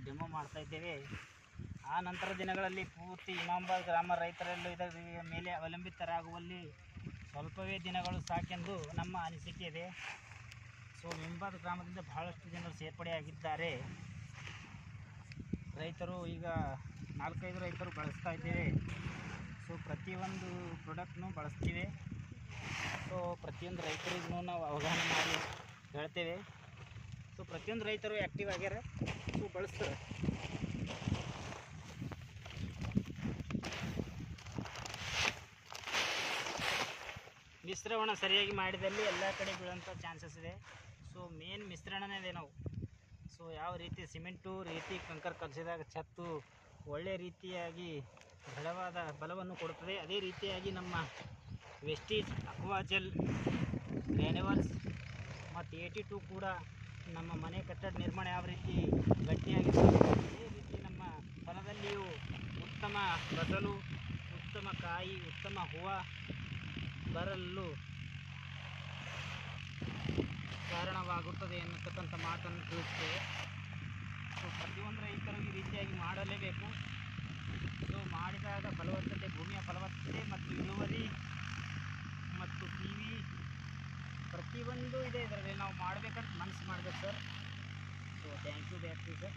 Demo ಮಾಡ್ತಾ ಇದ್ದೇವೆ. ಆ ನಂತರ ದಿನಗಳಲ್ಲಿ ಪೂರ್ತಿ ಇಮಾಮಾಬಾದ್ ಗ್ರಾಮ ರೈತರೆಲ್ಲೂ ಇದರ ಮೇಲೆ ಅವಲಂಬಿತರಾಗುವಲ್ಲಿ ಸ್ವಲ್ಪವೇ ದಿನಗಳು ಸಾಕೆಂದು ನಮ್ಮ ಅನಿಸಿಕೆ ಇದೆ. ಸೊ ಇಮಾಮಾಬಾದ್ ಗ್ರಾಮದಿಂದ ಬಹಳಷ್ಟು ಜನರು ಸೇರ್ಪಡೆಯಾಗಿದ್ದಾರೆ. ರೈತರು ಈಗ 4-5 ರೈತರು ಬಳಸ್ತಾ ಇದ್ದೇವೆ. ಸೊ ಪ್ರತಿಯೊಂದು ಪ್ರಾಡಕ್ಟ್ನು ಬಳಸ್ತೀವಿ. ಸೊ ಪ್ರತಿಯೊಂದು ರೈತರಿಗೂ ನಾವು ಅವಗಾಹನೆ ಮಾಡಿ ಹೇಳ್ತೇವೆ. ಸೊ ಪ್ರತಿಯೊಂದು ರೈತರು ಆ್ಯಕ್ಟಿವ್ ಆಗ್ಯಾರ. ಸೊ ಬಳಸ್ತಾರೆ. ಮಿಶ್ರಣ ಸರಿಯಾಗಿ ಮಾಡಿದಲ್ಲಿ ಎಲ್ಲ ಕಡೆ ಬೀಳೋಂಥ ಚಾನ್ಸಸ್ ಇದೆ. ಸೊ ಮೇನ್ ಮಿಶ್ರಣನೇ ಇದೆ ನಾವು. ಸೊ ಯಾವ ರೀತಿ ಸಿಮೆಂಟು ರೀತಿ ಕಂಕರ್ ಕಲಿಸಿದಾಗ ಛತ್ತು ಒಳ್ಳೆ ರೀತಿಯಾಗಿ ದೃಢವಾದ ಬಲವನ್ನು ಕೊಡುತ್ತದೆ, ಅದೇ ರೀತಿಯಾಗಿ ನಮ್ಮ ವೆಸ್ಟೀಜ್ ಅಕ್ವಾಜೆಲ್ ಗ್ರ್ಯಾನ್ಯುವಲ್ಸ್ ಮತ್ತು 82 ಕೂಡ ನಮ್ಮ ಮನೆ ಕಟ್ಟಡ ನಿರ್ಮಾಣ ಯಾವ ರೀತಿ ಗಟ್ಟಿಯಾಗಿರ್ತದೆ ಅದೇ ರೀತಿ ನಮ್ಮ ಹೊಲದಲ್ಲಿಯೂ ಉತ್ತಮ ಫಸಲು, ಉತ್ತಮ ಕಾಯಿ, ಉತ್ತಮ ಹೂವು ಬರಲು ಕಾರಣವಾಗುತ್ತದೆ ಎನ್ನತಕ್ಕಂಥ ಮಾತನ್ನು ತಿಳಿಸ್ತೇವೆ. ಸೊ ಪ್ರತಿಯೊಂದು ರೈತರು ಈ ರೀತಿಯಾಗಿ ಮಾಡಲೇಬೇಕು. ಸೊ ಮಾಡಿದಾಗ ಫಲವತ್ತತೆ, ಭೂಮಿಯ ಫಲವತ್ತತೆ ಮತ್ತು ಇಳುವರಿ ಮತ್ತು PV ಪ್ರತಿಯೊಂದು ಇದೆ. ಇದರಲ್ಲಿ ನಾವು ಮಾಡಬೇಕಂತ ಮನಸ್ಸು ಮಾಡಬೇಕು sir. So thank you sir.